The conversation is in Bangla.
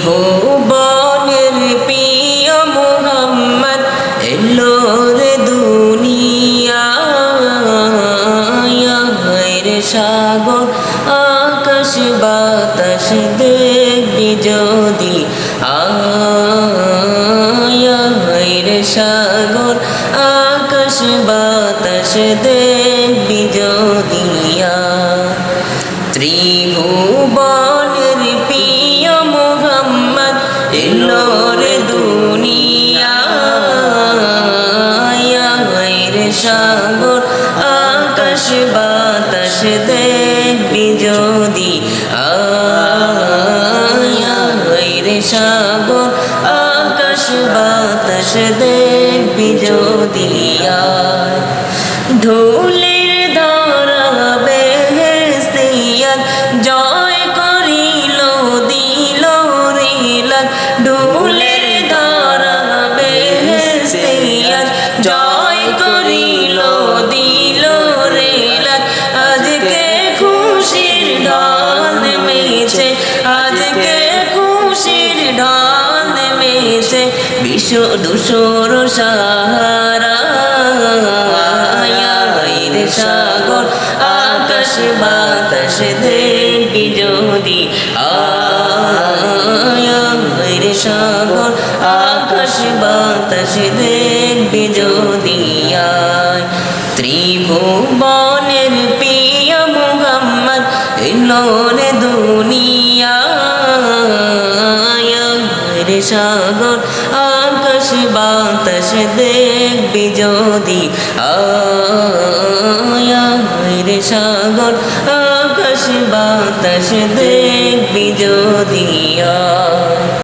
ভুবনের প্রিয় মুহাম্মদ এলো রে দুনিয়ায় রে সাগর আকাশ বাতাস দেখবি যদি আয় রে সাগর আকাশ বাতাস দেখবি যদি ত্রিভুবনের প্রিয় মুহাম্মদ এলো রে দুনিয়ায় রে সাগর আকাশ বাতাস দেখবি যদি আয় রে সাগর আকাশ বাতাস দেখবি যদি ধুলির ধরা বেহেশতিয়াত জয় করিল দিল রিলাত ধুলির ধরা বেহেশতিয়াত জয় করিল দিল রিলাত আজকে খুশির ঢল নেমেছে আজকে খুশির ঢল নেমেছে বিশ্ব দুশোর সাহারা রে সাগর আকাশ বাতাস দেখবি যদি আয় রে সাগর আকাশ বাতাস দেখবি যদি আয় ত্রিভুবনের প্রিয় মুহাম্মদ এলো রে দুনিয়ায় রে সাগর আকাশ বাতাস দেখবি যদি আয় রে সাগর আকাশ বাতাস দেখবি যদি